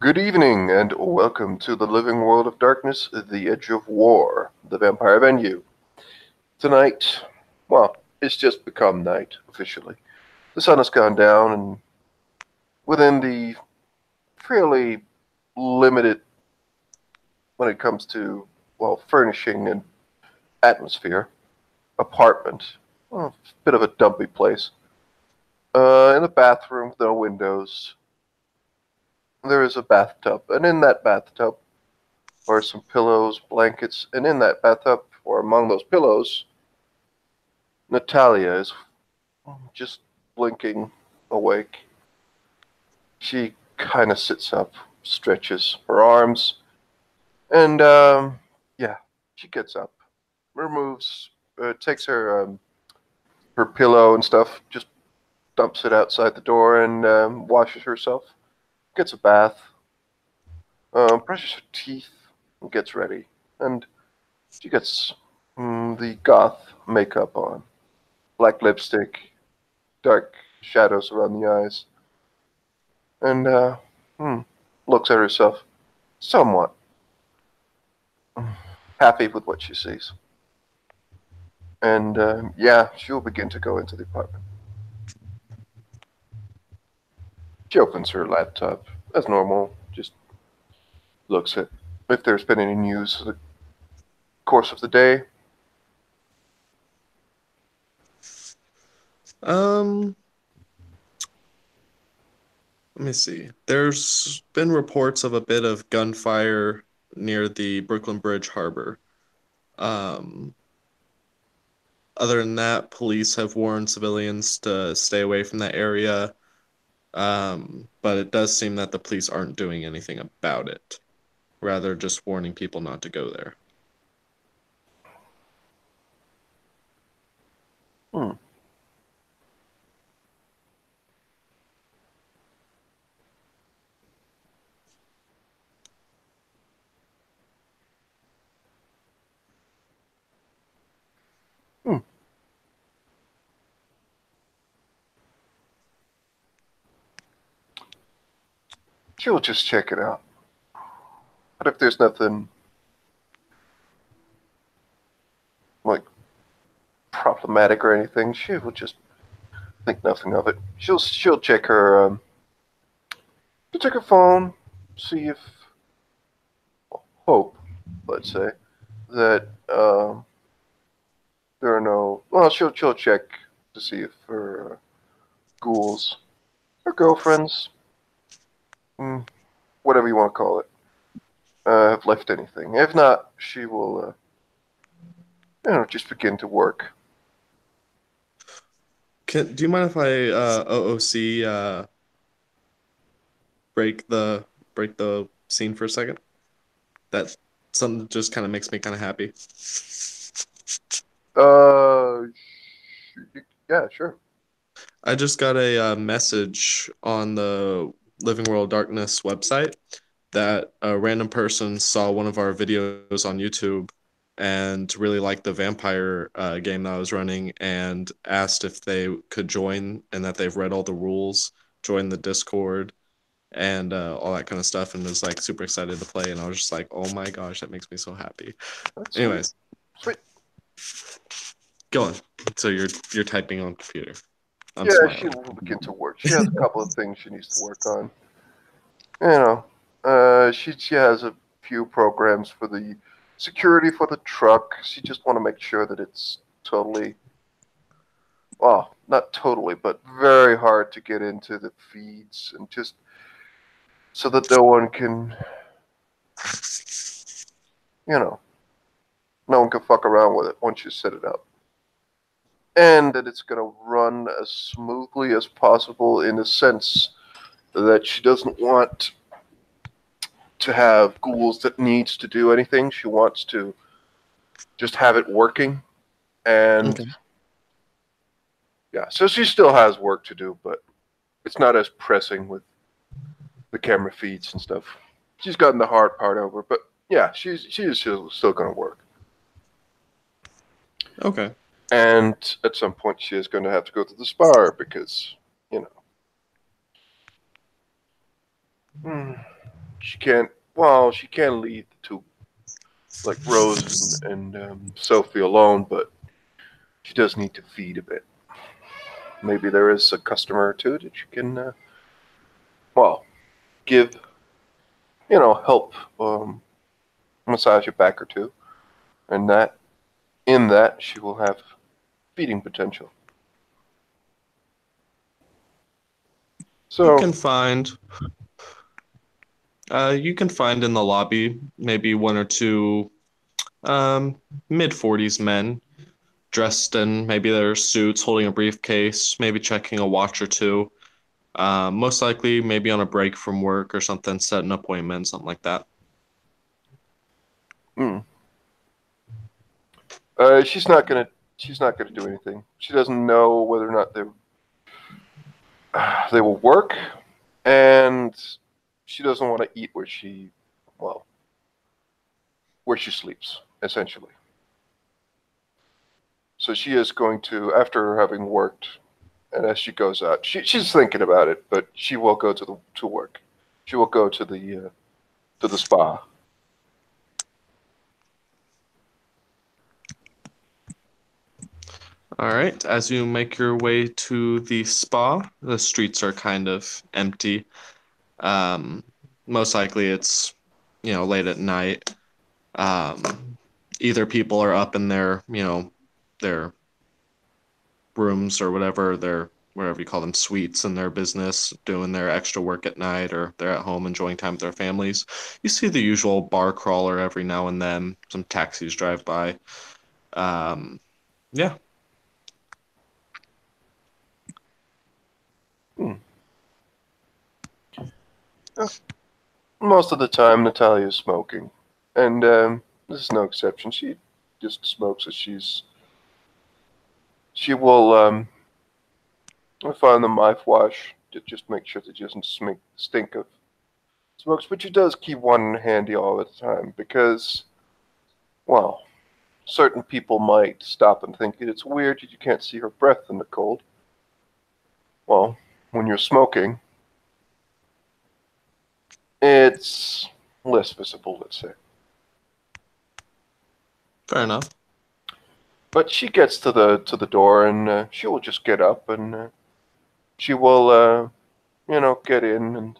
Good evening, and welcome to the living world of darkness, the edge of war, the vampire venue. Tonight, well, it's just become night, officially. The sun has gone down, and within the fairly limited, when it comes to, well, furnishing and atmosphere, apartment, well, a bit of a dumpy place. In the bathroom, with no windows, there is a bathtub, and in that bathtub are some pillows, blankets, and in that bathtub, or among those pillows, Natalia is just blinking awake. She kind of sits up, stretches her arms, and yeah, she gets up, removes, takes her pillow and stuff, just dumps it outside the door, and washes herself, gets a bath, brushes her teeth, and gets ready, and she gets the goth makeup on, black lipstick, dark shadows around the eyes, and looks at herself, somewhat happy with what she sees. And yeah, she'll begin to go into the apartment. She opens her laptop as normal, just looks at if there's been any news of the course of the day. Um, Let me see. There's been reports of a bit of gunfire near the Brooklyn Bridge harbor. Um, Other than that, police have warned civilians to stay away from that area. But it does seem that the police aren't doing anything about it, rather just warning people not to go there. Hmm. Hmm. She'll just check it out. But if there's nothing like problematic or anything, she will just think nothing of it. She'll check her phone, see if hope, let's say, that there are no. Well, she'll check to see if her ghouls, her girlfriends, mm, whatever you want to call it, have left anything. If not, she will, just begin to work. Do you mind if I OOC break the break the scene for a second? That something just kind of makes me kind of happy. Uh, yeah, sure. I just got a message on the Living World Darkness website that a random person saw one of our videos on YouTube and really liked the vampire game that I was running and asked if they could join and that they've read all the rules, join the Discord, and all that kind of stuff, and was like super excited to play. And I was just like, oh my gosh, that makes me so happy. That's sweet. Anyways, Sweet. go on. So you're typing on computer. I'm Yeah, she smiling. will begin to work. She has a couple of things she needs to work on. You know, she has a few programs for the security for the truck. She just want to make sure that it's totally, well, not totally, but very hard to get into the feeds and just so that no one can, you know, no one can fuck around with it once you set it up. And that it's going to run as smoothly as possible in the sense that she doesn't want to have ghouls that needs to do anything. She wants to just have it working. And Okay. yeah, so she still has work to do, but it's not as pressing with the camera feeds and stuff. She's gotten the hard part over, but yeah, she's still going to work. Okay. And at some point, she is going to have to go to the spa because, you know. she can't. Well, she can leave the two, like Rose and Sophie alone, but she does need to feed a bit. Maybe there is a customer or two that you can, well, give, help massage a back or two, and that in that she will have feeding potential. You So, can find you can find in the lobby maybe one or two mid 40s men dressed in maybe their suits, holding a briefcase, maybe checking a watch or two. Most likely, maybe on a break from work or something, set an appointment, something like that. mm, she's not gonna do anything. She doesn't know whether or not they will work, and she doesn't want to eat well, where she sleeps, essentially. So she is going to, after having worked, and as she goes out, she's thinking about it, but she will go to work. She will go to the spa. All right. As you make your way to the spa, the streets are kind of empty. Um, Most likely it's, late at night. Um, Either people are up in their rooms or whatever, their whatever you call them, suites in their business, doing their extra work at night, or they're at home enjoying time with their families. You see the usual bar crawler every now and then. Some taxis drive by. Um, yeah. Hmm. Uh, Most of the time, Natalia is smoking, and this is no exception. She just smokes as she will find the mouthwash to just make sure that she doesn't stink of smokes, but she does keep one handy all the time because, well, certain people might stop and think it's weird that you can't see her breath in the cold. Well, when you're smoking, it's less visible, let's say. Fair enough. But she gets to the door and she will just get up and she will get in and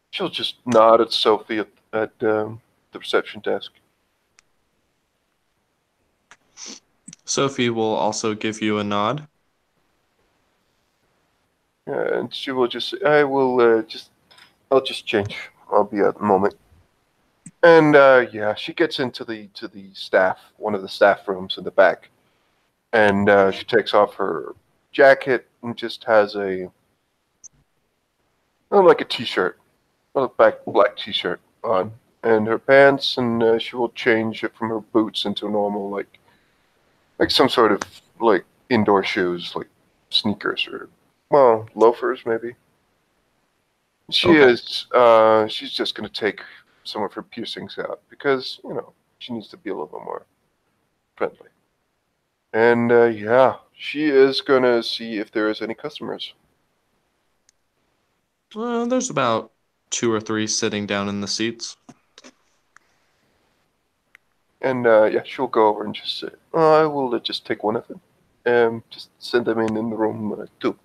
she'll just nod at Sophie at the reception desk. Sophie will also give you a nod. And she will just say, I'll just change. I'll be at the moment. And yeah, she gets into the staff, one of the staff rooms in the back, and she takes off her jacket and just has like a t-shirt, a black t-shirt on, and her pants, and she will change it from her boots into normal like some sort of like indoor shoes, like sneakers or loafers maybe. Okay. She's just gonna take some of her piercings out because she needs to be a little bit more friendly. And yeah, she is gonna see if there is any customers. Well, there's about two or three sitting down in the seats. And yeah, she'll go over and just say, I will just take one of them. Just send them in the room too.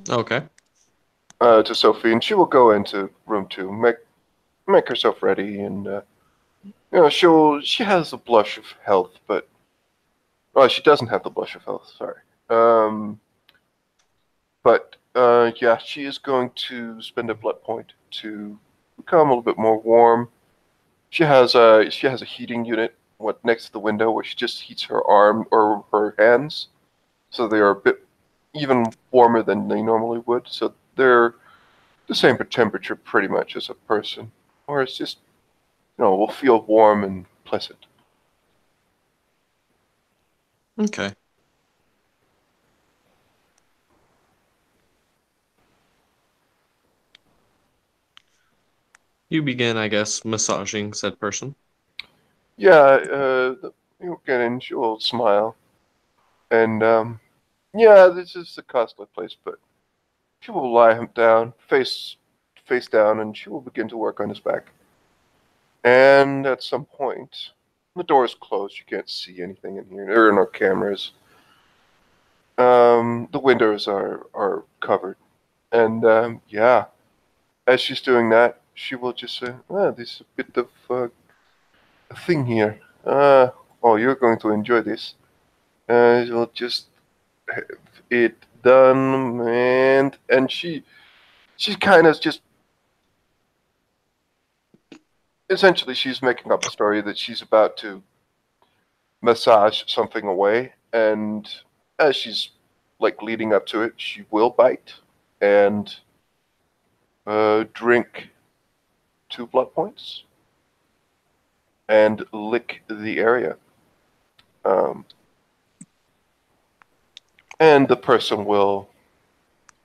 Okay. To Sophie, and she will go into room two, make herself ready, and she has a blush of health, but she doesn't have the blush of health. Sorry. But yeah, she is going to spend a blood point to become a little bit more warm. She has a heating unit next to the window where she just heats her arm or her hands, so they are a bit even warmer than they normally would. So they're the same temperature pretty much as a person, or it's just will feel warm and pleasant. Okay. You begin, I guess, massaging said person. Yeah, you'll get in. She will smile, and yeah, this is a costly place, but she will lie him down, face face down, and she will begin to work on his back. And at some point, the door is closed. You can't see anything in here. There are no cameras. The windows are covered. And yeah, as she's doing that, she will just say, there's a bit of a thing here. Oh, you're going to enjoy this. You'll just have it done, and she's kind of just essentially she's making up a story that she's about to massage something away, and as she's like leading up to it, she will bite and drink 2 blood points and lick the area. Um, and the person will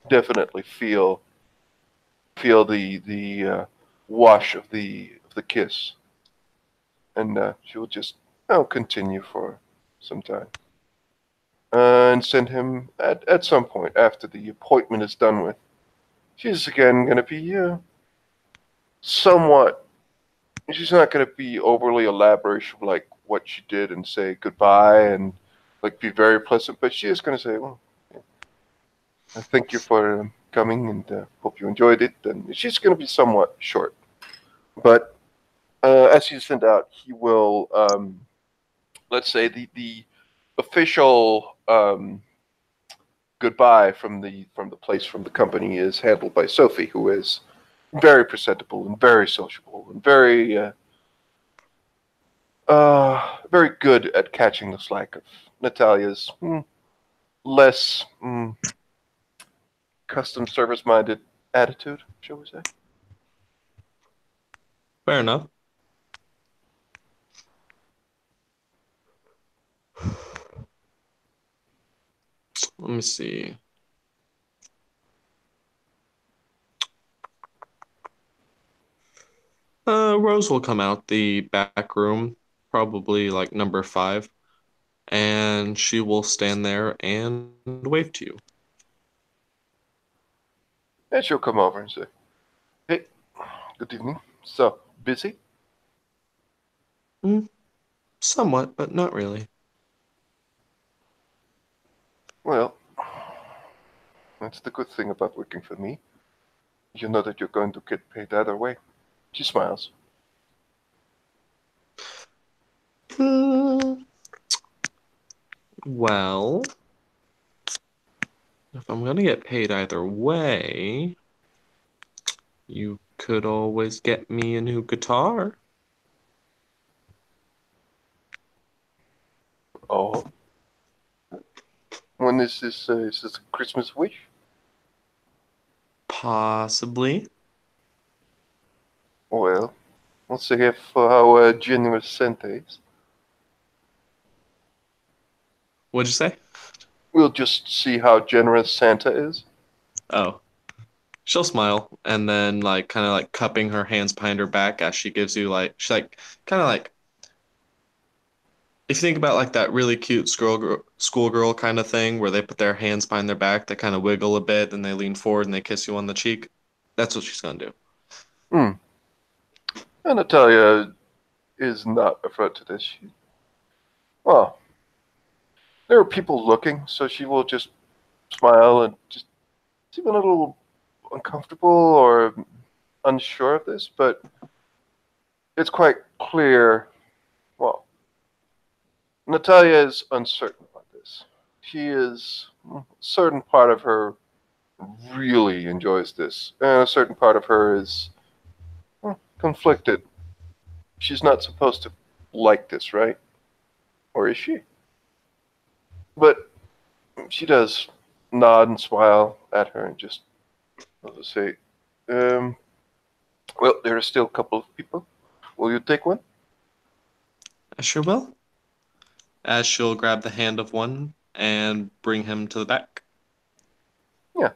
definitely feel the wash of the kiss, and she will just continue for some time, and send him at some point after the appointment is done with. She's again going to be somewhat. She's not going to be overly elaborate like what she did and say goodbye and like be very pleasant, but she is going to say, "Well, thank you for coming and hope you enjoyed it." And she's going to be somewhat short, but as you send out, he will, let's say, the official goodbye from the place from the company is handled by Sophie, who is very presentable and very sociable and very good at catching the slack of Natalia's less custom service minded attitude, shall we say? Fair enough. Let me see. Rose will come out the back room, probably like number 5, and she will stand there and wave to you. And she'll come over and say, "Hey, good evening. So, busy?" Somewhat, but not really. Well, that's the good thing about working for me. You know that you're going to get paid either way. She smiles. Well, if I'm gonna get paid either way, you could always get me a new guitar. Oh. When is this? Is this a Christmas wish? Possibly. Well, let's see if how generous Santa is. What'd you say? We'll just see how generous Santa is. Oh. She'll smile and then like kind of like cupping her hands behind her back as she gives you like she's like kind of like if you think about like that really cute schoolgirl kind of thing where they put their hands behind their back, they kind of wiggle a bit, and they lean forward and they kiss you on the cheek. That's what she's gonna do. Hmm. And Natalia is not afraid to this. Well, there are people looking, so she will just smile and just seem a little uncomfortable or unsure of this, but it's quite clear. Well, Natalia is uncertain about this. She is a certain part of her really enjoys this, and a certain part of her is conflicted. She's not supposed to like this, right? Or is she? But she does nod and smile at her and just say, well, there are still a couple of people. Will you take one? I sure will. As she'll grab the hand of one and bring him to the back. Yeah.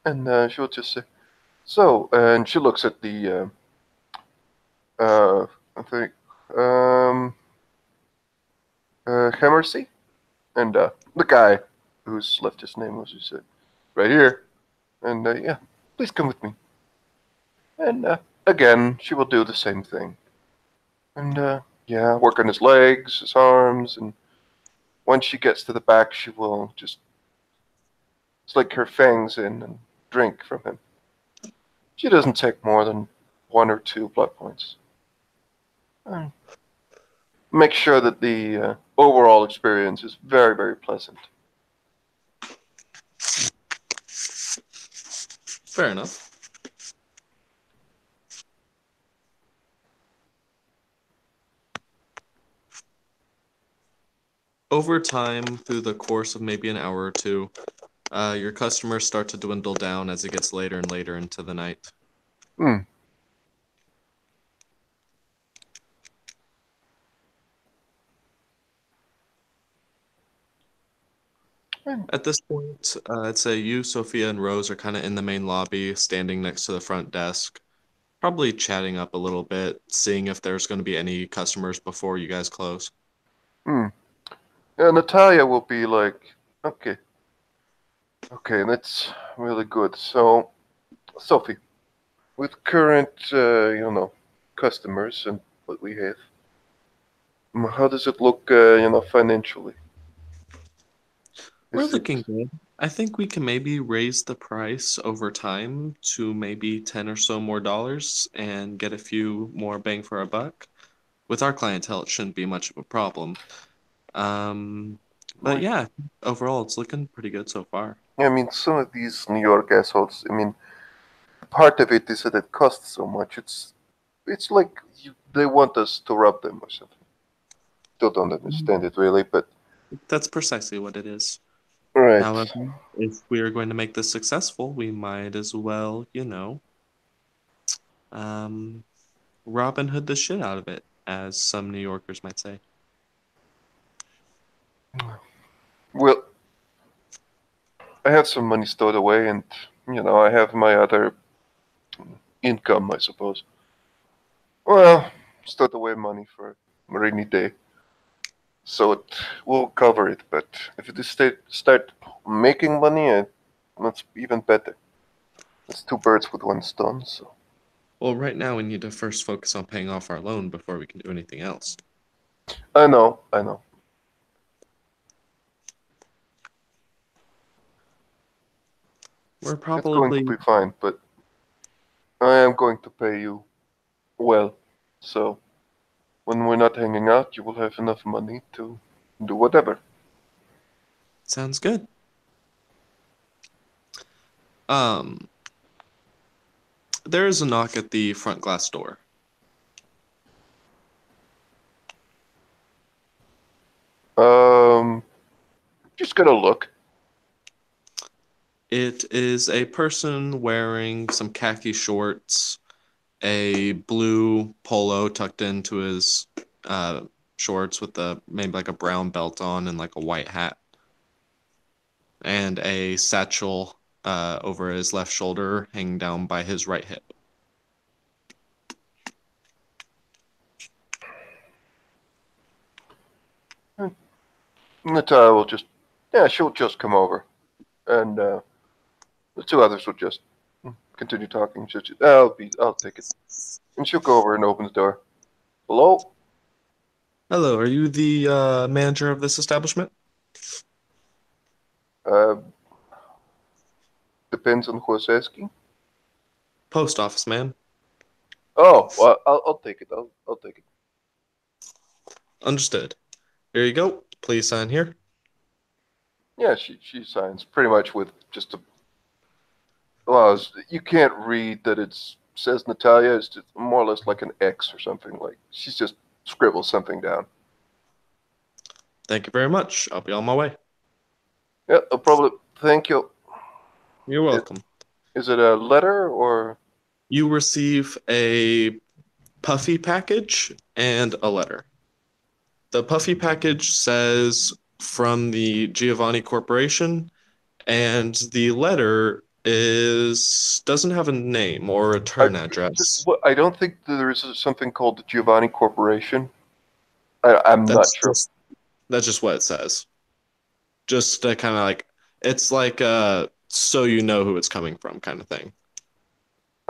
And she'll just say, so, and she looks at the, I think, Hammersey, and the guy who's left his name, was just said, right here. And yeah, please come with me. And again, she will do the same thing. And yeah, work on his legs, his arms, and once she gets to the back, she will just slick her fangs in and drink from him. She doesn't take more than 1 or 2 blood points. And make sure that the overall experience is very, very pleasant. Fair enough. Over time, through the course of maybe an hour or two, your customers start to dwindle down as it gets later and later into the night. Hmm. At this point, I'd say you, Sophia, and Rose are kind of in the main lobby, standing next to the front desk, probably chatting up a little bit, seeing if there's going to be any customers before you guys close. Hmm. Yeah, Natalia will be like, okay, okay, that's really good. So, Sophie, with current, customers and what we have, how does it look, financially? We're Is it? looking good. I think we can maybe raise the price over time to maybe 10 or so more dollars and get a few more bang for our buck. With our clientele, it shouldn't be much of a problem. Um, but Like, yeah, overall, it's looking pretty good so far. I mean, some of these New York assholes. I mean, part of it is that it costs so much. It's like they want us to rob them or something. Still don't understand it really, but That's precisely what it is. right. However, if we are going to make this successful, we might as well, um, Robin Hood the shit out of it, as some New Yorkers might say. Well, I have some money stowed away, and I have my other income, I suppose. Well, stowed away money for a rainy day, so it will cover it. But if it is start making money, that's even better. It's two birds with one stone. So Well, right now we need to first focus on paying off our loan before we can do anything else. I know, I know. We're It's going to probably be fine, but I am going to pay you well. So when we're not hanging out, you will have enough money to do whatever. sounds good. Um, there is a knock at the front glass door. Um, just gonna look. It is a person wearing some khaki shorts, a blue polo tucked into his uh, shorts with maybe like a brown belt on and like a white hat, and a satchel over his left shoulder hanging down by his right hip. Natalia will just, yeah, she'll just come over, and the two others will just continue talking. I'll take it, and she'll go over and open the door. Hello. Hello, are you the manager of this establishment? Uh, depends on who's asking. Post office, man. Oh, well, I'll take it. I'll take it. Understood. Here you go. Please sign here. Yeah, she signs pretty much with just a. Well, you can't read that it says Natalia. It's just more or less like an X or something. Like she's just scribbles something down. Thank you very much. I'll be on my way. Yeah, no problem. Thank you. You're Is, welcome. is it a letter or? You receive a puffy package and a letter. The puffy package says from the Giovanni Corporation, and the letter is doesn't have a name or a I return just address. what I don't think that there is something called the Giovanni Corporation. I'm not That's sure. just what it says. Just to kind of like it's like so you know who it's coming from kind of thing.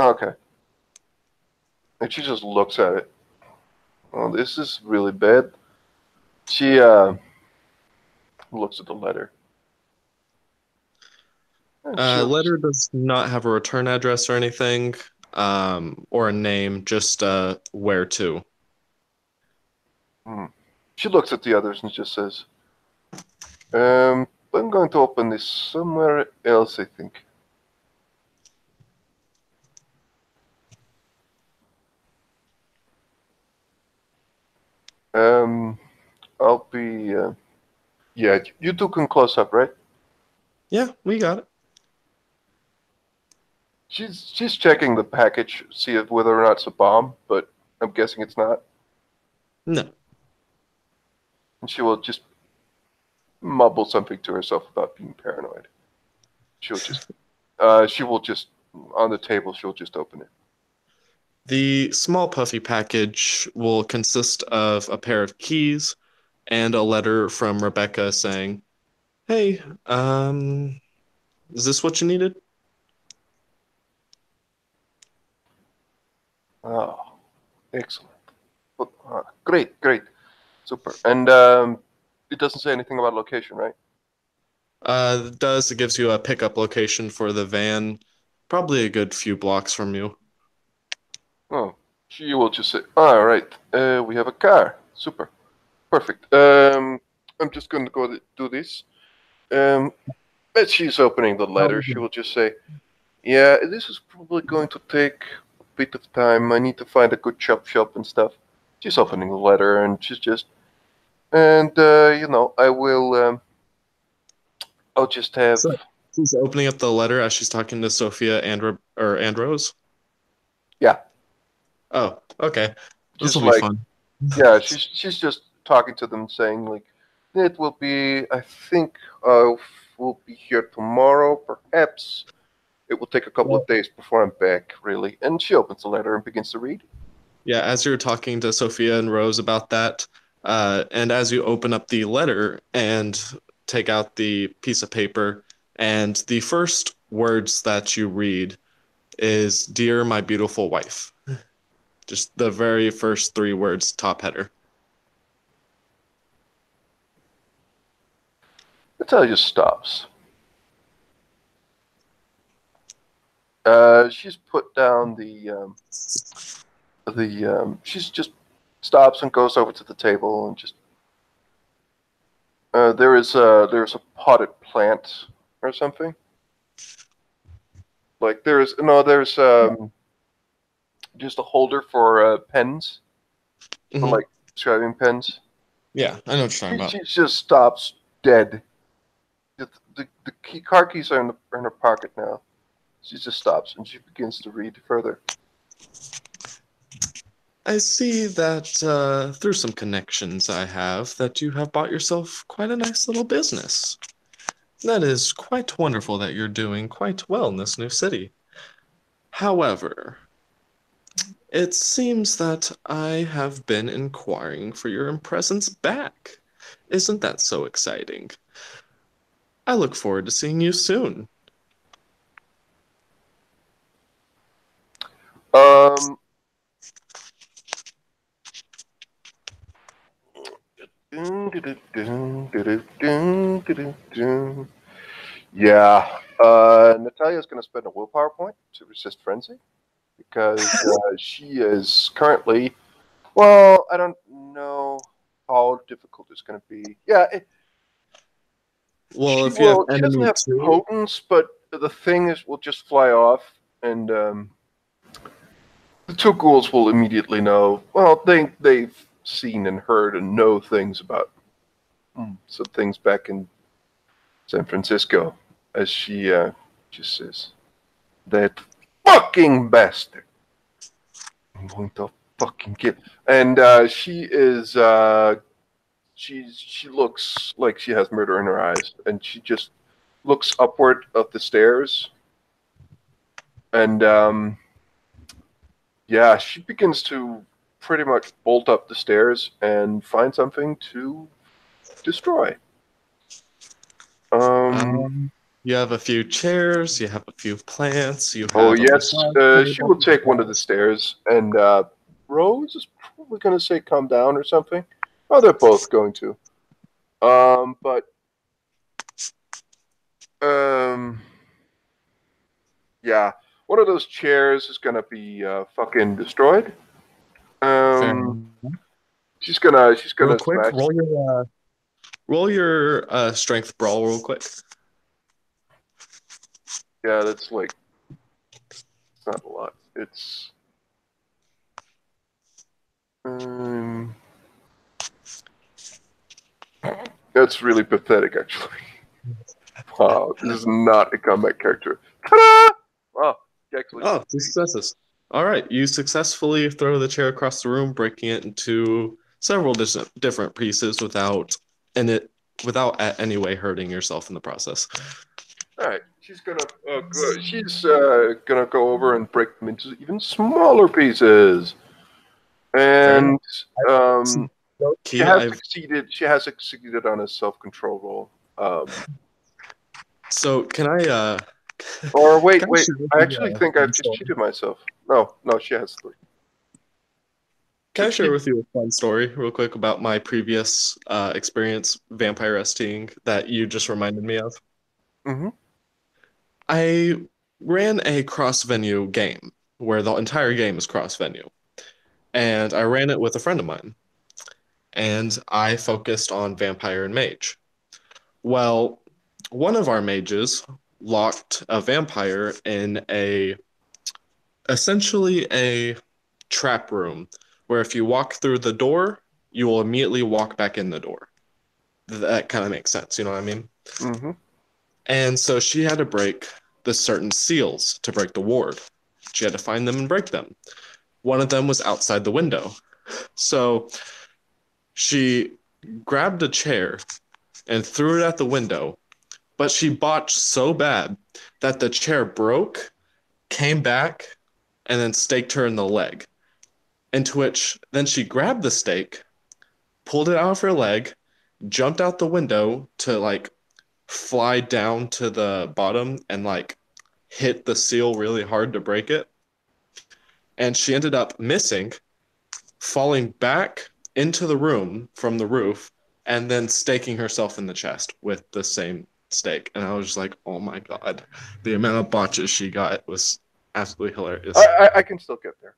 Okay. and she just looks at it. Oh, this is really bad. She looks at the letter, and she'll just Letter does not have a return address or anything, or a name, just where to. hmm. She looks at the others and just says, "I'm going to open this somewhere else, I think." Um, I'll be. Yeah, you two can close up, right? Yeah, we got it. She's checking the package, see if whether or not it's a bomb, but I'm guessing it's not. No. And she will just mumble something to herself about being paranoid. She'll just, she will just on the table. She'll just open it. The small puffy package will consist of a pair of keys and a letter from Rebecca saying, "Hey, is this what you needed?" Oh, excellent. Great, great, super. And it doesn't say anything about location, right? It gives you a pickup location for the van, probably a good few blocks from you. Oh, she will just say, "All right, we have a car. Super, perfect. I'm just going to go do this." Um, as she's opening the letter, she will just say, "Yeah, this is probably going to take a bit of time. I need to find a good chop shop and stuff." She's opening the letter and she's just, and I will. I'll just have. So she's opening up the letter as she's talking to Sophia and Rose. Yeah, Oh, okay. This just will be like, fun. yeah. She's just talking to them, saying like, "It will be. I think we'll be here tomorrow. Perhaps it will take a couple Well, of days before I'm back. Really." And she opens the letter and begins to read. yeah, as you're talking to Sophia and Rose about that, and as you open up the letter and take out the piece of paper, and the first words that you read is "Dear my beautiful wife." Just the very first three words, top header. Natalia just stops. She's put down she's just stops and goes over to the table and just there's a potted plant or something. Like there's just a holder for pens, for Hmm. like scribing pens. Yeah, I know what you're She, talking about. she just stops dead. The car keys are in her pocket now. She just stops and she begins to read further. I see that through some connections I have, that you have bought yourself quite a nice little business. That is quite wonderful that you're doing quite well in this new city. However, it seems that I have been inquiring for your presence back. Isn't that so exciting? I look forward to seeing you soon. Um, yeah. Natalia's going to spend a willpower point to resist frenzy because she is currently. Well, I don't know how difficult it's going to be. Yeah, Well, she if you have will. She doesn't enemy have too, potence, but the thing is, will just fly off, and the two ghouls will immediately know. Well, they've seen and heard and know things about some things back in San Francisco, as she just says, "That fucking bastard. I'm going to fucking kill." And she is. She looks like she has murder in her eyes, and she just looks upward of the stairs, and yeah, she begins to pretty much bolt up the stairs and find something to destroy. Um, um, You have a few chairs, you have a few plants, you Oh have a yes, massage she table. will take one of the stairs, and Rose is probably going to say "come down" or something. Oh, they're both going to. But um, yeah, one of those chairs is going to be fucking destroyed. Fair Um, enough. she's gonna Real quick, smash. roll your strength brawl real quick. Yeah, that's like it's not a lot. It's um, that's really pathetic, actually. Wow, this is not a combat character. Ta-da! Wow, actually. Oh, two successes. All right, you successfully throw the chair across the room, breaking it into several different pieces without any way hurting yourself in the process. All right, she's gonna go over and break them into even smaller pieces, Fair enough. and So, um, she Key, has I've succeeded. She has succeeded on a self-control roll. so can I Or wait, can I wait. share with I you actually a think I've fun just story? cheated myself. No, no, she has 3. Can So I she. share with you a fun story real quick about my previous experience vampire esting that you just reminded me of? Mm-hmm. I ran a cross venue game where the entire game is cross venue, and I ran it with a friend of mine, and I focused on vampire and mage. Well, one of our mages locked a vampire in a essentially a trap room where if you walk through the door, you will immediately walk back in the door. That kind of makes sense, you know what I mean? Mm-hmm. And so she had to break the certain seals to break the ward. She had to find them and break them. One of them was outside the window. So she grabbed a chair and threw it at the window, but she botched so bad that the chair broke, came back, and then staked her in the leg. Into which then she grabbed the stake, pulled it out of her leg, jumped out the window to like fly down to the bottom and like hit the seal really hard to break it. And she ended up missing, falling back into the room from the roof, and then staking herself in the chest with the same stake. And I was just like, oh my God. The amount of botches she got was absolutely hilarious. I can still get there.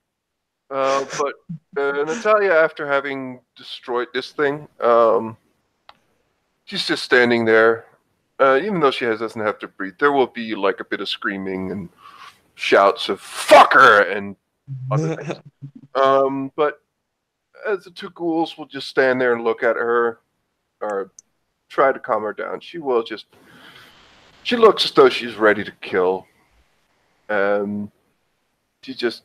But Natalia, after having destroyed this thing, she's just standing there. Even though doesn't have to breathe, there will be like a bit of screaming and shouts of "fucker" and other things. But as the 2 ghouls will just stand there and look at her or try to calm her down, she will just. She looks as though she's ready to kill. Um, she just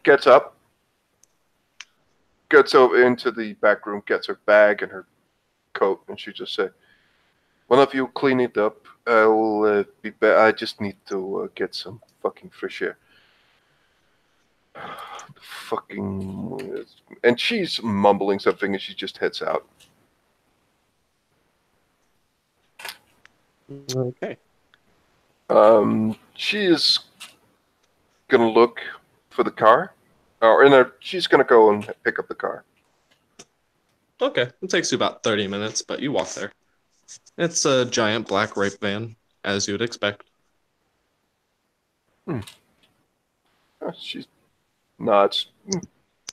gets up, gets over into the back room, gets her bag and her coat, and she just say, "One of you clean it up. I will be back. I just need to get some fucking fresh air." Fucking. And she's mumbling something, and she just heads out. Okay. She is gonna look for the car, she's gonna go and pick up the car. Okay. It takes you about 30 minutes, but you walk there. It's a giant black rape van, as you would expect. She nods,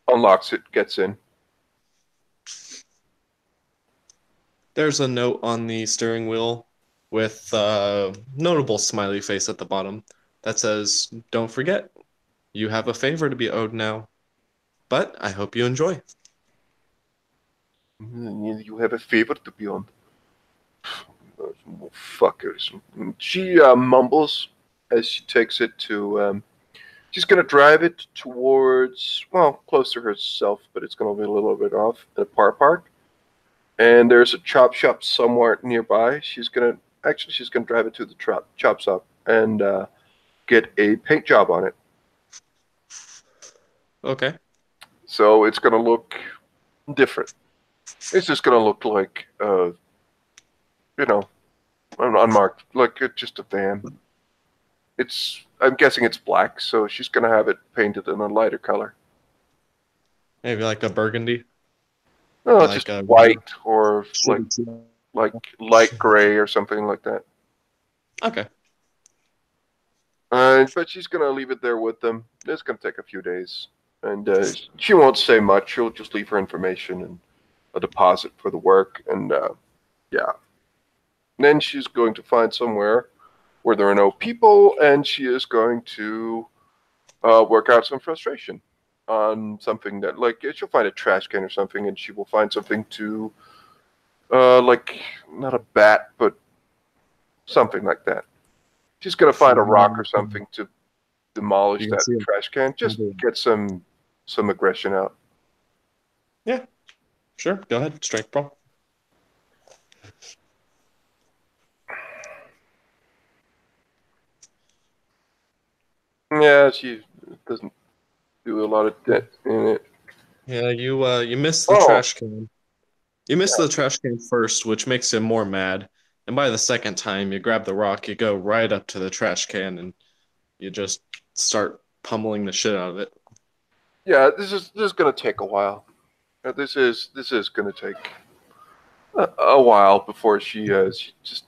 unlocks it, gets in. There's a note on the steering wheel with a notable smiley face at the bottom that says, "Don't forget, you have a favor to be owed now. But I hope you enjoy." You have a favor to be on. Fuckers. She mumbles as she takes it to. She's going to drive it towards, well, close to herself, but it's going to be a little bit off at a park. And there's a chop shop somewhere nearby. She's going to drive it to the chop shop and get a paint job on it. Okay. So it's going to look different. It's just going to look like, you know, unmarked, like just a van. I'm guessing it's black, so she's gonna have it painted in a lighter color. Maybe like a burgundy No, or it's like just a white or like city. like light gray or something like that. Okay. But she's gonna leave it there with them. It's gonna take a few days, and she won't say much. She'll just leave her information and a deposit for the work, and yeah. And then she's going to find somewhere where there are no people, and she is going to work out some frustration on something that, like, she'll find a trash can or something, and she will find something to, like, not a bat, but something like that. She's gonna find a rock or something to demolish You can that see him. trash can. Just get some aggression out. Yeah, sure. Go ahead. Strength roll. Yeah, she doesn't do a lot of that in it. Yeah, you missed the Oh, trash can. You missed the trash can first, which makes him more mad. And by the second time you grab the rock, you go right up to the trash can and you just start pummeling the shit out of it. yeah. This is gonna take a while. This is gonna take a while before she just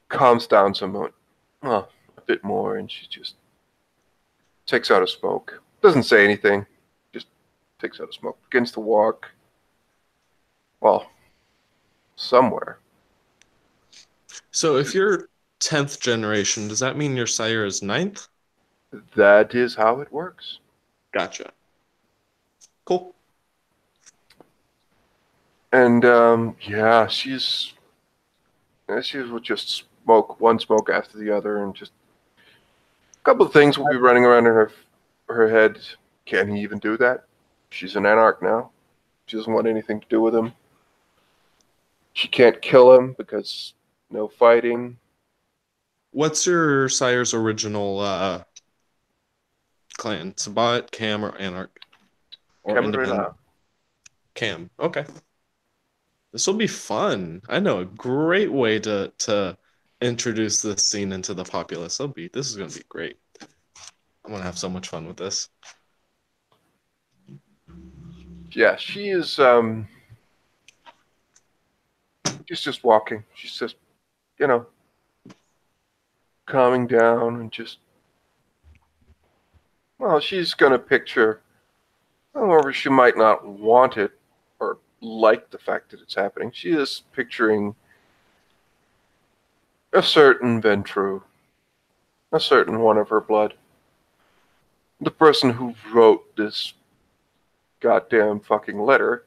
calms down somewhat, well, a bit more, and she just takes out a smoke. Doesn't say anything. Just takes out a smoke. Begins to walk. Well, somewhere. So if you're 10th generation, does that mean your sire is ninth? That is how it works. Gotcha. Cool. And yeah, she will just smoke one smoke after the other, and just a couple of things will be running around in her head. Can he even do that? She's an anarch now. She doesn't want anything to do with him. She can't kill him because no fighting. What's your sire's original clan? Sabat, Cam, or Anarch? Or Independent? Camarilla. Cam. Okay. This will be fun. I know a great way to introduce this scene into the populace. This is gonna be great. I'm gonna have so much fun with this. Yeah, she's just walking. She's just, you know, calming down and just, well, she's gonna picture, however, she might not want it or like the fact that it's happening. She is picturing a certain Ventru, a certain one of her blood. The person who wrote this goddamn fucking letter,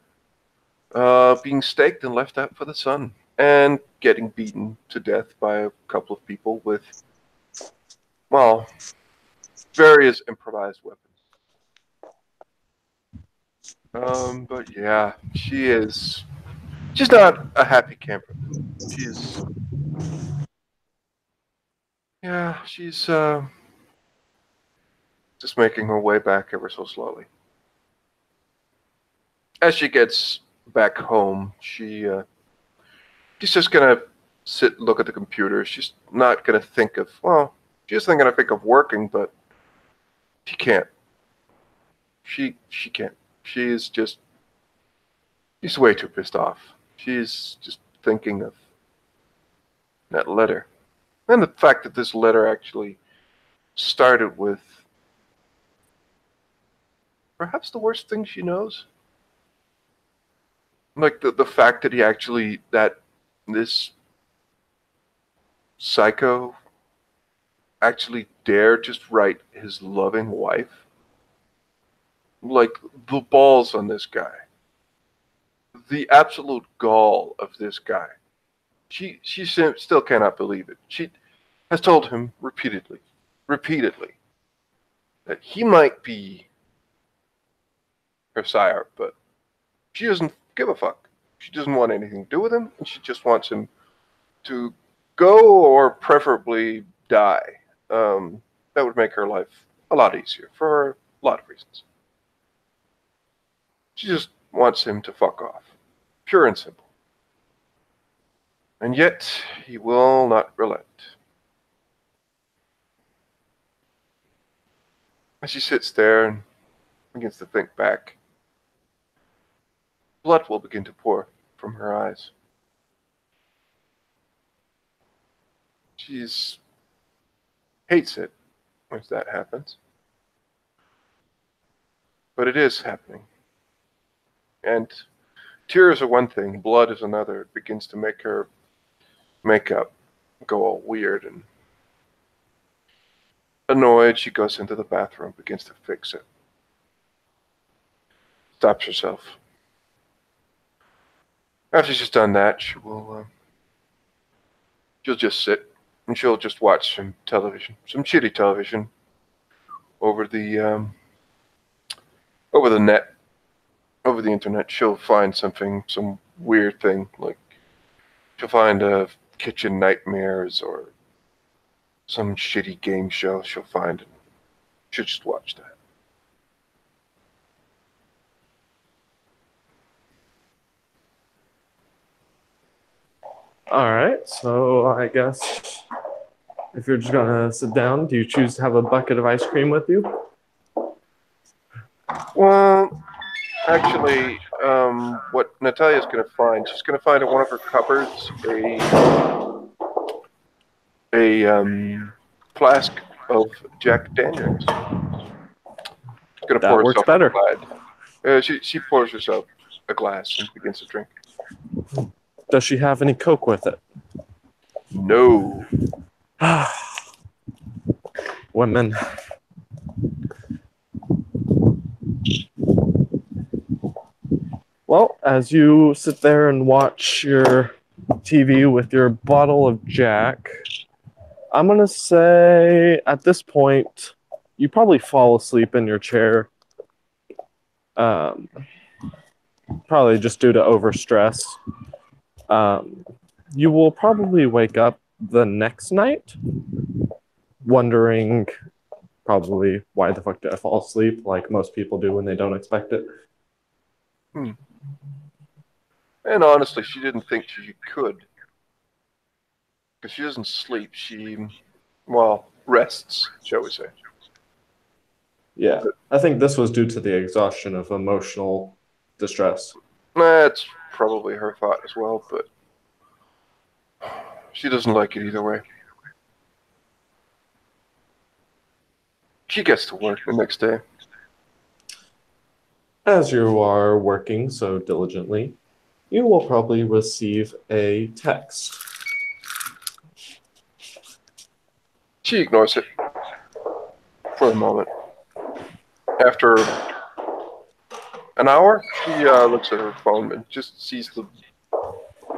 being staked and left out for the sun, and getting beaten to death by a couple of people with, well, various improvised weapons. But yeah, she's not a happy camper. She's, yeah, she's just making her way back ever so slowly. As she gets back home, she's just gonna sit and look at the computer. She's not gonna think of, well, she's not gonna think of working, but she can't. She can't. She's just she's way too pissed off. She's just thinking of that letter. And the fact that this letter actually started with perhaps the worst thing she knows. Like the fact that this psycho actually dared just write his loving wife. Like, the balls on this guy. The absolute gall of this guy. She still cannot believe it. She has told him repeatedly, that he might be her sire, but she doesn't give a fuck. She doesn't want anything to do with him, and she just wants him to go, or preferably die. That would make her life a lot easier for a lot of reasons. She just wants him to fuck off. Pure and simple. And yet, he will not relent. As she sits there and begins to think back, blood will begin to pour from her eyes. She hates it when that happens. But it is happening. And tears are one thing, blood is another. It begins to make her makeup go all weird and annoyed. She goes into the bathroom, begins to fix it. Stops herself. After she's done that, she'll just sit and she'll just watch some television, some shitty television over the net, over the internet. She'll find something, some weird thing, like she'll find kitchen nightmares or some shitty game show she'll find, and she'll just watch that. All right, so I guess if you're just gonna sit down, do you choose to have a bucket of ice cream with you? Well, actually, what Natalia's going to find, she's going to find in one of her cupboards a flask of Jack Daniels. She's going to pour That works herself better. a glass. She pours herself a glass and begins to drink. Does she have any Coke with it? No. Women. Well, as you sit there and watch your TV with your bottle of Jack, I'm going to say at this point, you probably fall asleep in your chair. Probably just due to overstress. You will probably wake up the next night wondering probably why the fuck did I fall asleep, like most people do when they don't expect it. And honestly, she didn't think she could. Because she doesn't sleep. She, well, rests, shall we say. Yeah, I think this was due to the exhaustion of emotional distress. That's probably her thought as well, but she doesn't like it either way. She gets to work the next day. As you are working so diligently, you will probably receive a text. She ignores it for a moment. After an hour, she looks at her phone and just sees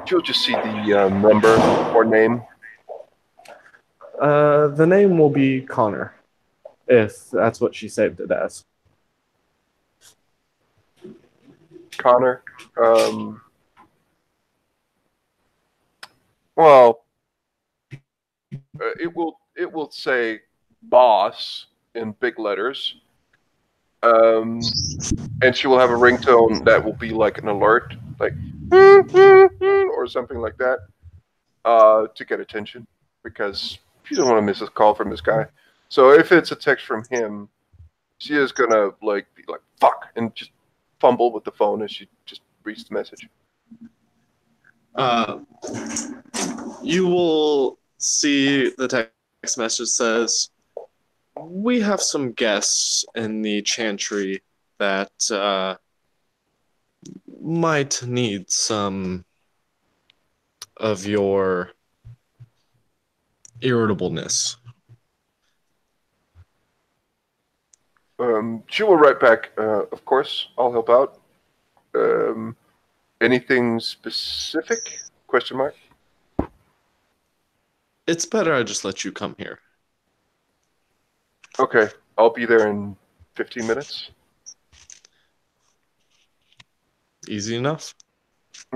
she'll just see the number or name. The name will be Connor, if that's what she saved it as. Connor. Well, it will say boss in big letters. And she will have a ringtone that will be like an alert, like or something like that, to get attention, because she doesn't want to miss a call from this guy. So if it's a text from him, she is gonna like be like fuck and just fumble with the phone as she just reads the message. You will see the text message says, "We have some guests in the chantry that might need some of your irritableness." She will write back, of course, I'll help out. Anything specific? Question mark. It's better I just let you come here. Okay, I'll be there in 15 minutes. Easy enough.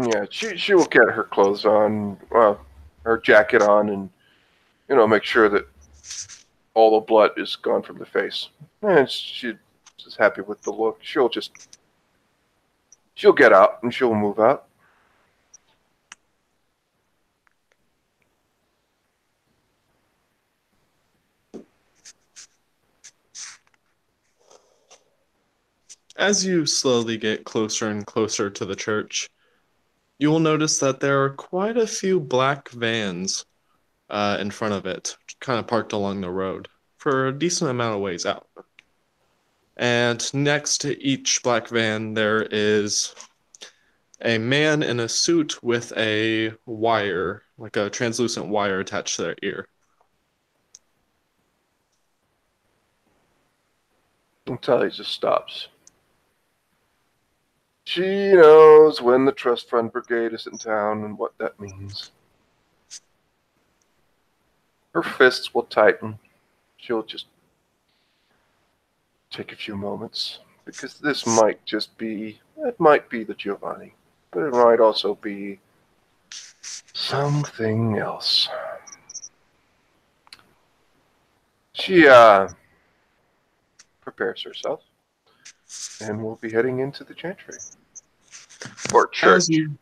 Yeah, she will get her clothes on, well, her jacket on, and make sure that all the blood is gone from the face. And she's happy with the look. She'll get out and she'll move out. As you slowly get closer and closer to the church, you will notice that there are quite a few black vans in front of it, kind of parked along the road for a decent amount of ways out. And next to each black van, there is a man in a suit with a wire, like a translucent wire attached to their ear. Until he just stops. She knows when the trust fund brigade is in town and what that means. Her fists will tighten. She'll just take a few moments, because this might just be, it might be the Giovanni, but it might also be something else. She prepares herself and will be heading into the chantry. Or As church. you,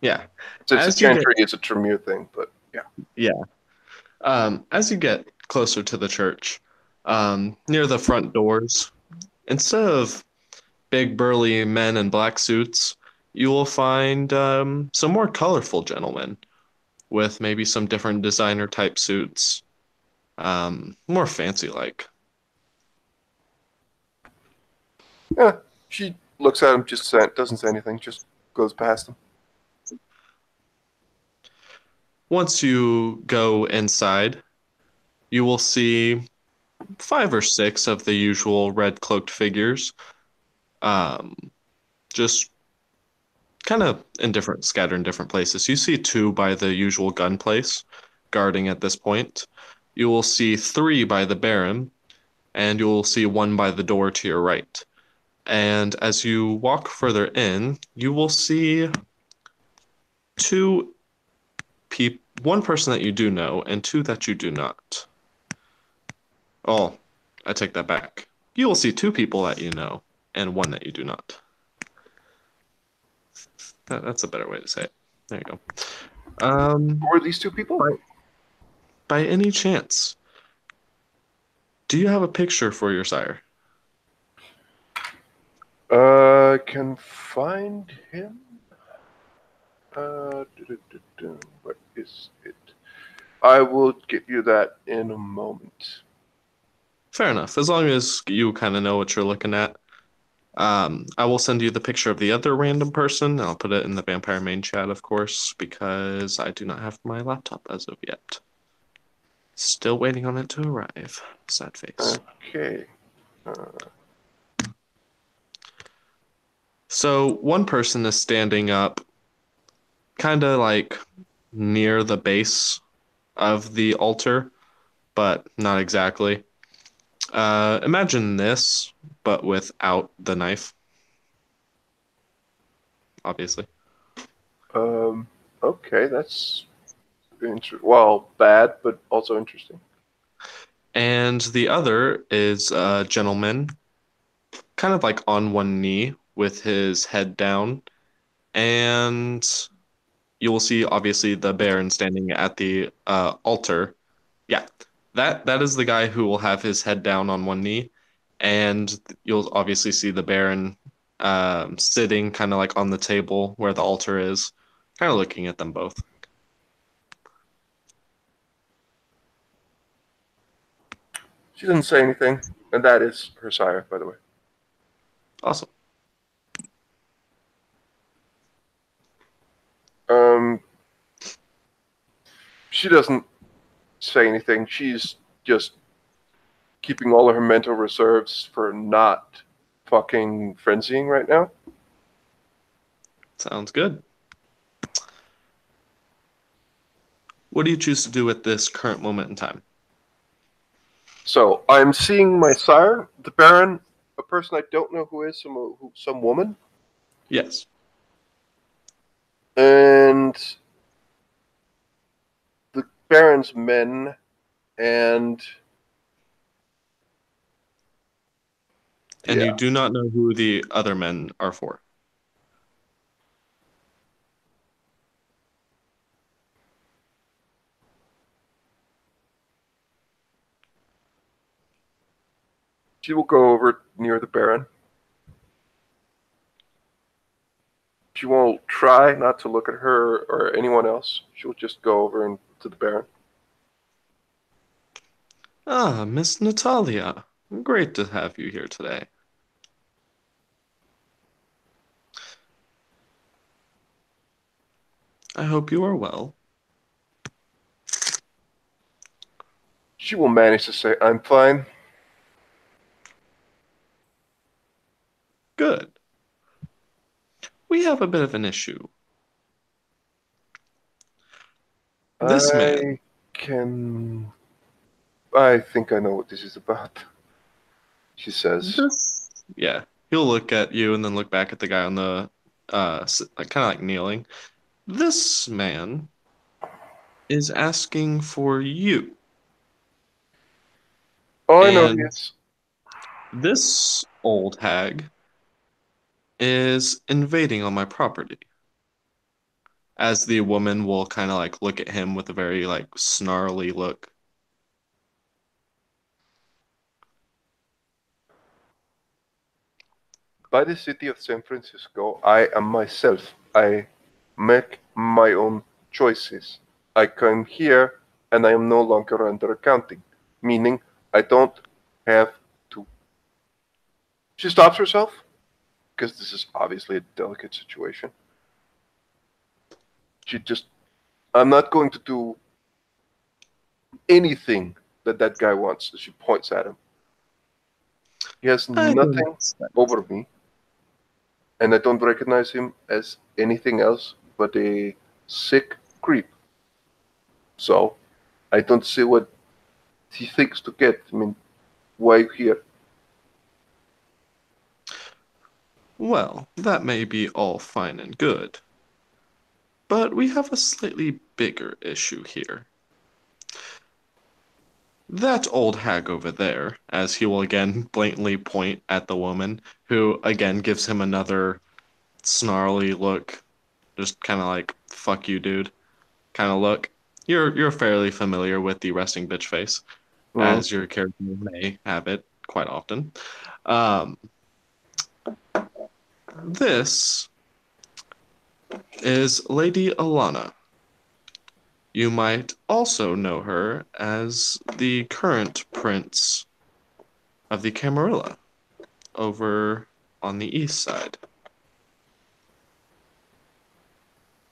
yeah, Since the as you get, chantry is a Tremere thing, but yeah. yeah, as you get closer to the church, near the front doors, instead of big burly men in black suits, you will find some more colorful gentlemen with maybe some different designer type suits, more fancy like. Yeah, she looks at him, just doesn't say anything, just goes past him. Once you go inside, you will see five or six of the usual red cloaked figures, um, just kind of in different, scattered in different places. You see two by the usual gun place, guarding at this point. You will see three by the Baron, and you will see one by the door to your right. And as you walk further in, you will see two people, one person that you do know, and two that you do not. Oh, I take that back. You will see two people that you know, and one that you do not. That's a better way to say it. There you go. Who are these two people? By, by any chance, do you have a picture for your sire? Can find him. What is it? I will get you that in a moment. Fair enough. As long as you kind of know what you're looking at. I will send you the picture of the other random person. I'll put it in the vampire main chat, of course, because I do not have my laptop as of yet. Still waiting on it to arrive. Sad face. Okay. So one person is standing up, kind of like near the base of the altar, but not exactly. Imagine this, but without the knife, obviously. Um. Okay, that's well, bad, but also interesting. And the other is a gentleman, kind of like on one knee with his head down. And you will see, obviously, the Baron standing at the altar. Yeah, that is the guy who will have his head down on one knee. And you'll obviously see the Baron sitting kind of like on the table where the altar is, kind of looking at them both. She doesn't say anything, and that is her sire, by the way. Awesome. Um. She doesn't say anything. She's just keeping all of her mental reserves for not fucking frenzying right now. Sounds good. What do you choose to do at this current moment in time? So I'm seeing my sire, the Baron, a person I don't know who is, some woman, Yes. and the Baron's men, and And yeah, you do not know who the other men are for. she will go over near the Baron She won't try not to look at her or anyone else. She'll just go over and to the Baron. Ah, Miss Natalia. Great to have you here today. I hope you are well. She will manage to say, "I'm fine." Good. We have a bit of an issue. This man, I can. I think I know what this is about, she says. this, yeah, he'll look at you and then look back at the guy on the, like kind of like kneeling. This man is asking for you, Oh, I know he and is. this old hag is invading on my property. As the woman will kind of like look at him with a very like snarly look. By the city of San Francisco, I am myself. I make my own choices. I come here and I am no longer under accounting, meaning I don't have to. She stops herself because this is obviously a delicate situation. She just, I'm not going to do anything that that guy wants. She points at him. He has I don't nothing expect. over me, and I don't recognize him as anything else but a sick creep. So I don't see what he thinks to get. I mean, why here? Well, that may be all fine and good, but we have a slightly bigger issue here. That old hag over there, as he will again blatantly point at the woman, who again gives him another snarly look, just kind of like "fuck you, dude" kind of look. You're fairly familiar with the resting bitch face, Mm. as your character may have it quite often. Um, this is Lady Alana. You might also know her as the current prince of the Camarilla over on the east side.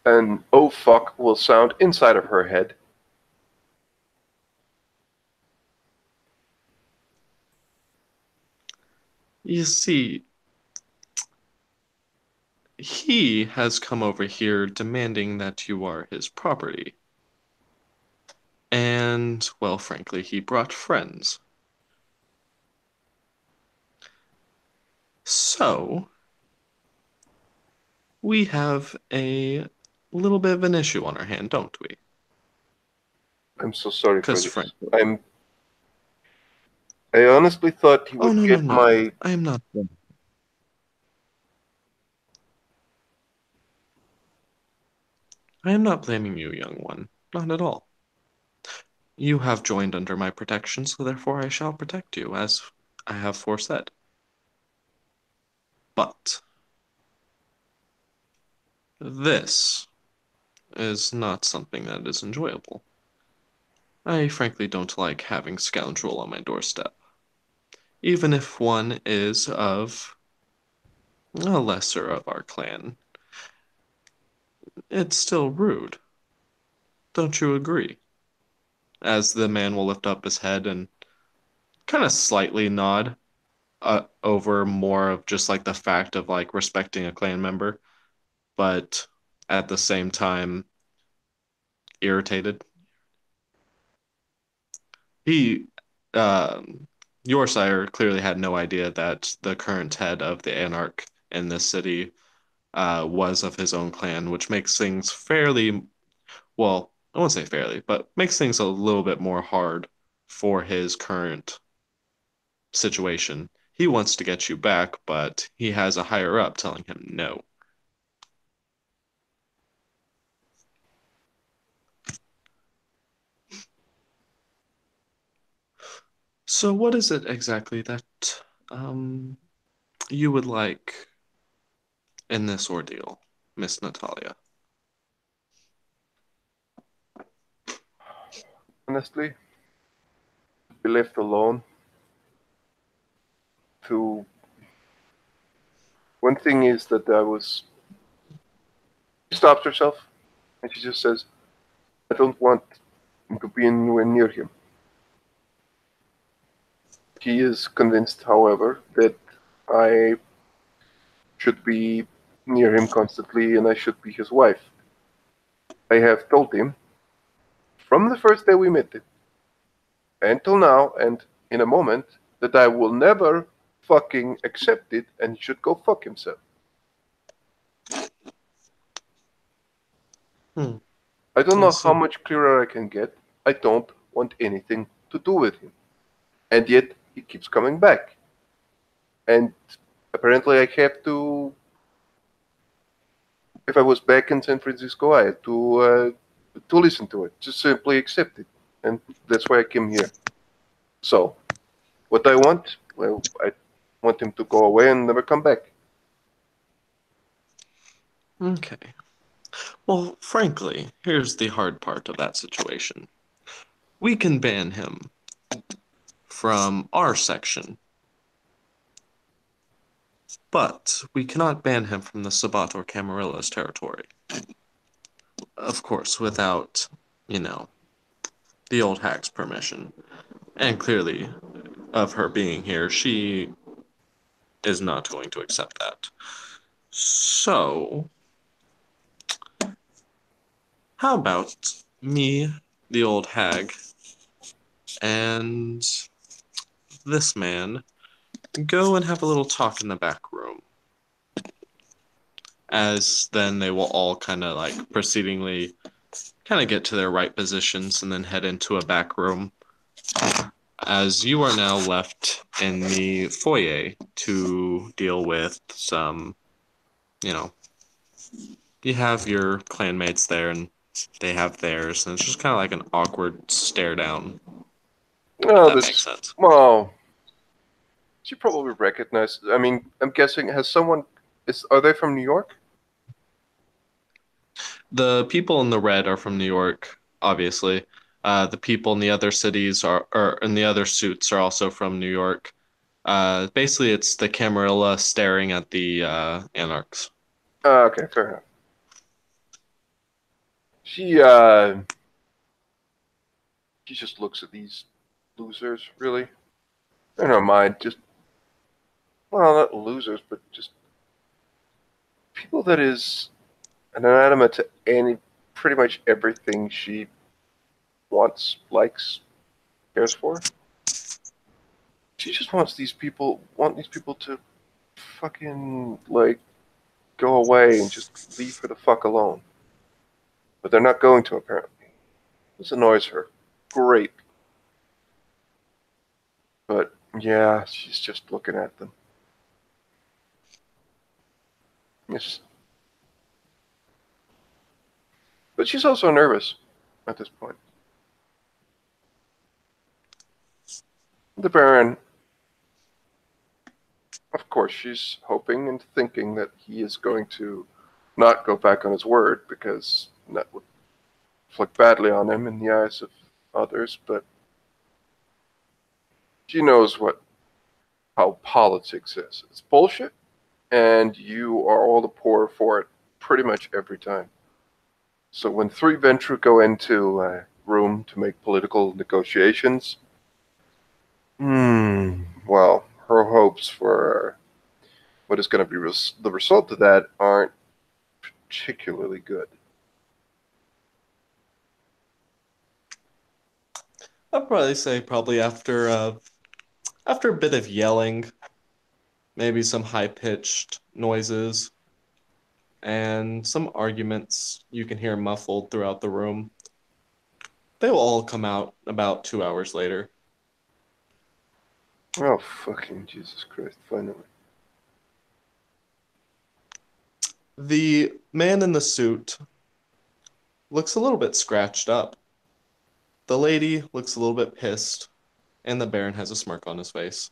And oh fuck will sound inside of her head. You see, he has come over here demanding that you are his property. And, well, frankly, he brought friends. So, we have a little bit of an issue on our hand, don't we? I'm so sorry for Because, this. frankly, I honestly thought he oh, would no, no, get no. my. I am not. I am not blaming you, young one. Not at all. You have joined under my protection, so therefore I shall protect you, as I have foresaid. But this is not something that is enjoyable. I frankly don't like having scoundrel on my doorstep. Even if one is of a lesser of our clan, it's still rude. Don't you agree? As the man will lift up his head and kind of slightly nod over more of just like the fact of like respecting a clan member, but at the same time irritated. He, your sire, clearly had no idea that the current head of the Anarch in this city was of his own clan, which makes things fairly, well, I won't say fairly, but makes things a little bit more hard for his current situation. He wants to get you back, but he has a higher up telling him no. So, what is it exactly that um, you would like in this ordeal? Miss Natalia? Honestly, be left alone to. One thing is that I was. She stops herself and she just says, I don't want to be anywhere near him. He is convinced, however, that I should be near him constantly and I should be his wife. I have told him from the first day we met until now and in a moment that I will never fucking accept it and he should go fuck himself. Hmm. I don't I know how see. much clearer I can get. I don't want anything to do with him. And yet he keeps coming back. And apparently I have to. If I was back in San Francisco, I had to listen to it, just simply accept it, and that's why I came here. So, what I want, well, I want him to go away and never come back. Okay. Well, frankly, here's the hard part of that situation. We can ban him from our section, but we cannot ban him from the Sabat or Camarillas territory. Of course, without, you know, the old hag's permission. And clearly, of her being here, she is not going to accept that. So, how about me, the old hag, and this man go and have a little talk in the back room? As then they will all kind of like proceedingly kind of get to their right positions and then head into a back room. As you are now left in the foyer to deal with some, you know, you have your clanmates there and they have theirs, and it's just kind of like an awkward stare down, if No, that makes this, sense. well, she probably recognized. I mean, I'm guessing, has someone, are they from New York? The people in the red are from New York, obviously. The people in the other cities are, or in the other suits are also from New York. Basically, it's the Camarilla staring at the Anarchs. Okay, fair enough. She, she just looks at these losers, really. In her mind, just, well, not losers, but just people that is an anathema to pretty much everything she wants, likes, cares for. She just want these people to fucking, like, go away and just leave her the fuck alone. But they're not going to, apparently. This annoys her. Great. But, yeah, she's just looking at them. Yes. But she's also nervous at this point. The Baron, of course, she's hoping and thinking that he is going to not go back on his word because that would reflect badly on him in the eyes of others, but she knows how politics is. It's bullshit, and you are all the poorer for it pretty much every time. So when three Ventru go into a room to make political negotiations, well, her hopes for what is going to be the result of that aren't particularly good. I'd probably say probably after a bit of yelling, maybe some high pitched noises, and some arguments you can hear muffled throughout the room. They will all come out about 2 hours later. Oh, fucking Jesus Christ, finally. The man in the suit looks a little bit scratched up. The lady looks a little bit pissed, and the Baron has a smirk on his face.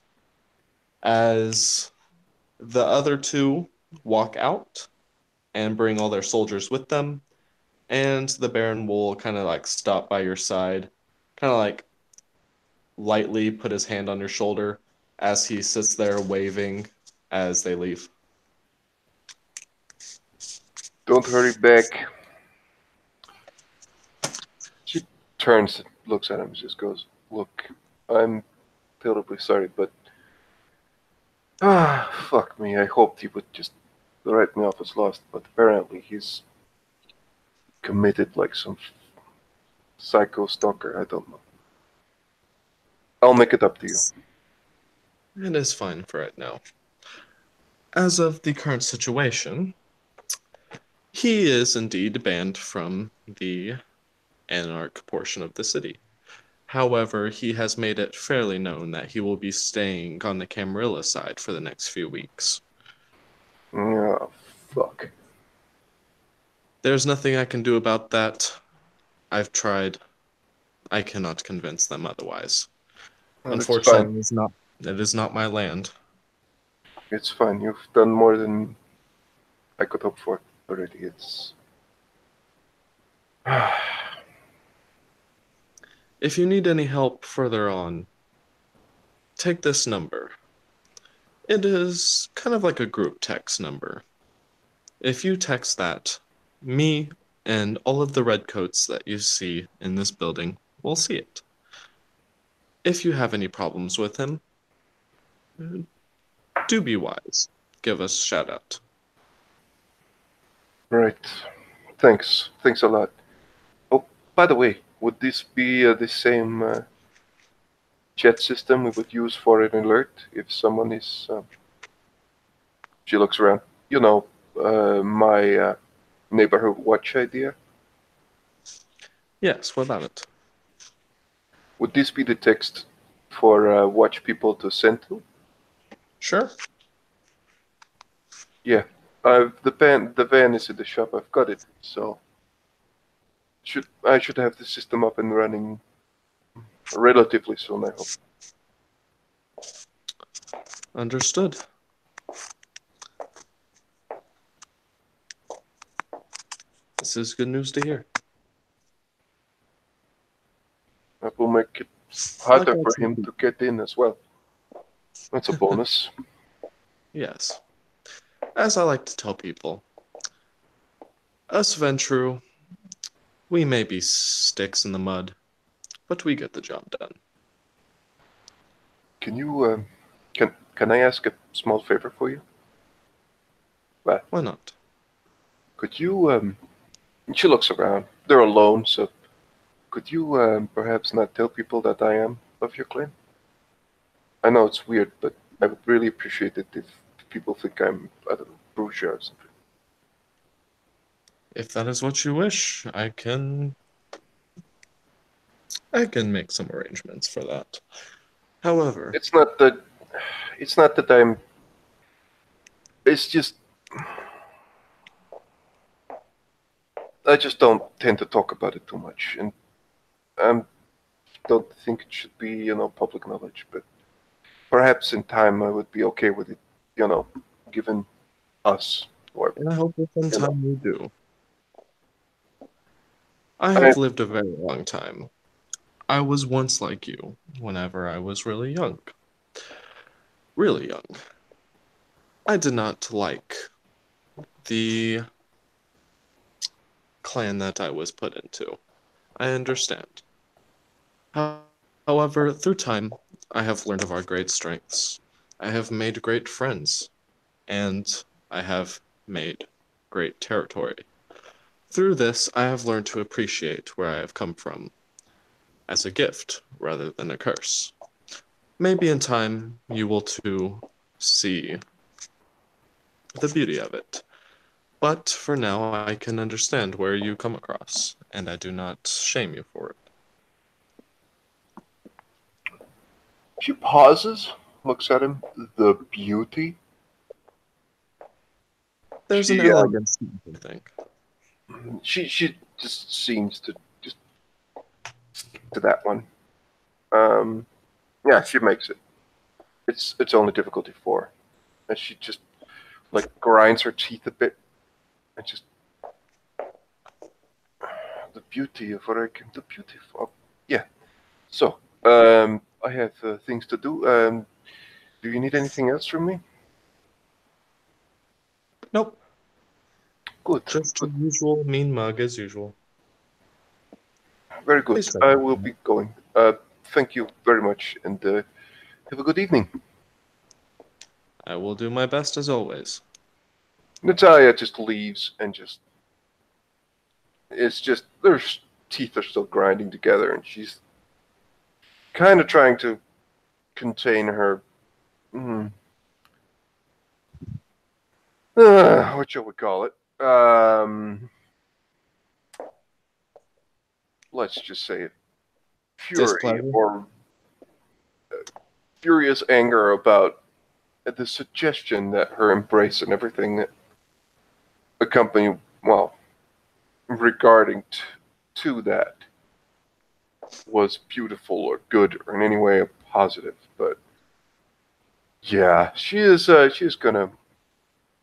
As the other two walk out, and bring all their soldiers with them. And the Baron will kind of like stop by your side, kind of like lightly put his hand on your shoulder as he sits there waving as they leave. Don't hurry back. She turns, looks at him, and just goes, "Look, I'm terribly sorry, but fuck me. I hoped he would just write me off as lost, but apparently he's committed like some psycho stalker. I don't know. I'll make it up to you." It is fine for right now. As of the current situation, he is indeed banned from the Anarch portion of the city. However, he has made it fairly known that he will be staying on the Camarilla side for the next few weeks. Oh, fuck. There's nothing I can do about that. I've tried. I cannot convince them otherwise. Well, it's fine. Unfortunately, it is not my land. It's fine. You've done more than I could hope for already. It's. If you need any help further on, take this number. It is kind of like a group text number. If you text that, me and all of the redcoats that you see in this building will see it. If you have any problems with him, do be wise. Give us a shout out. Right. Thanks. Thanks a lot. Oh, by the way, would this be the same chat system we would use for an alert if someone is. She looks around. You know, my neighborhood watch idea. Yes, what about it? Would this be the text for watch people to send to? Sure. Yeah. The van is in the shop. I've got it. So I should have the system up and running relatively soon, I hope. Understood. This is good news to hear. That will make it Like harder I for said, him to get in as well. That's a bonus. yes. As I like to tell people, us Ventru, we may be sticks in the mud, but we get the job done. Can you can I ask a small favor for you? Well, Why not? could you she looks around. They're alone, so could you perhaps not tell people that I am of your clan? I know it's weird, but I would really appreciate it if people think I'm, I don't know, Brucia or something. If that is what you wish, I can make some arrangements for that. However, It's not that I'm. It's just I just don't tend to talk about it too much, and I don't think it should be public knowledge. But perhaps in time I would be okay with it, given us or and I hope that you know. sometime you do. I I have lived a very long time. I was once like you, whenever I was really young. Really young. I did not like the clan that I was put into. I understand. However, through time, I have learned of our great strengths. I have made great friends, and I have made great territory. Through this, I have learned to appreciate where I have come from as a gift rather than a curse. Maybe in time you will too see the beauty of it. But for now, I can understand where you come across, and I do not shame you for it. She pauses, looks at him. The beauty. There's an She elegance to it, I think. she just seems to just stick to that one. Um, yeah, she makes it. It's only difficulty 4, and she just like grinds her teeth a bit, And just the beauty of what I can, the beauty of, yeah. So, I have things to do. Do you need anything else from me? Nope. Good, Just good, the usual mean mug as usual. very good. Please try. I will be going. Thank you very much, and have a good evening. I will do my best as always. Natalia just leaves and just, it's just, their teeth are still grinding together, and she's kind of trying to contain her, mm, what shall we call it? Let's just say it, fury Displeasure. or furious anger about the suggestion that her embrace and everything that accompany, well, regarding to that was beautiful or good or in any way positive. But yeah, she's gonna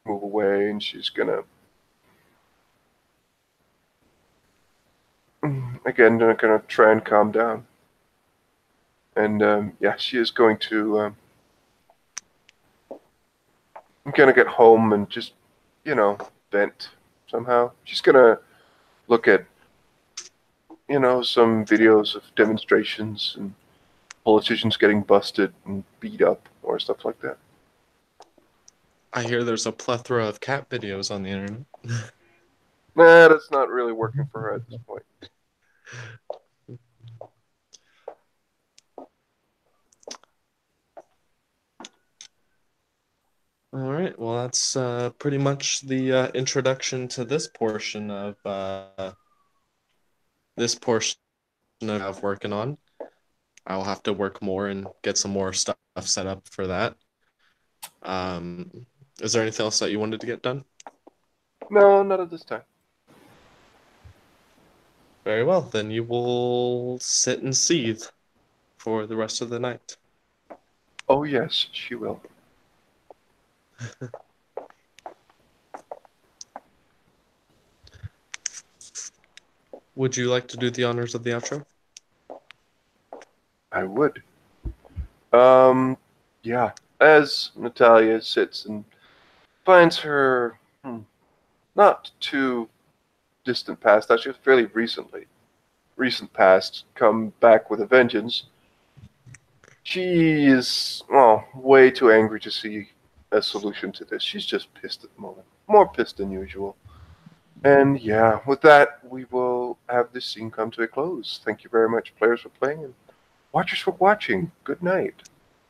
move away, and she's gonna again gonna try and calm down. And yeah, she is going to gonna get home and just vent somehow. She's gonna look at some videos of demonstrations and politicians getting busted and beat up or stuff like that. I hear there's a plethora of cat videos on the internet. Nah, that's not really working for her at this point. All right. Well, that's pretty much the introduction to this portion of working on. I'll have to work more and get some more stuff set up for that. Is there anything else that you wanted to get done? No, not at this time. Very well. Then you will sit and seethe for the rest of the night. Oh yes, she will. Would you like to do the honors of the outro? I would. Yeah. As Natalia sits and finds her not too distant past, actually fairly recent past, come back with a vengeance. She is, well, way too angry to see a solution to this. She's just pissed at the moment. More pissed than usual. And yeah, with that, we will have this scene come to a close. Thank you very much, players, for playing, and watchers for watching. Good night.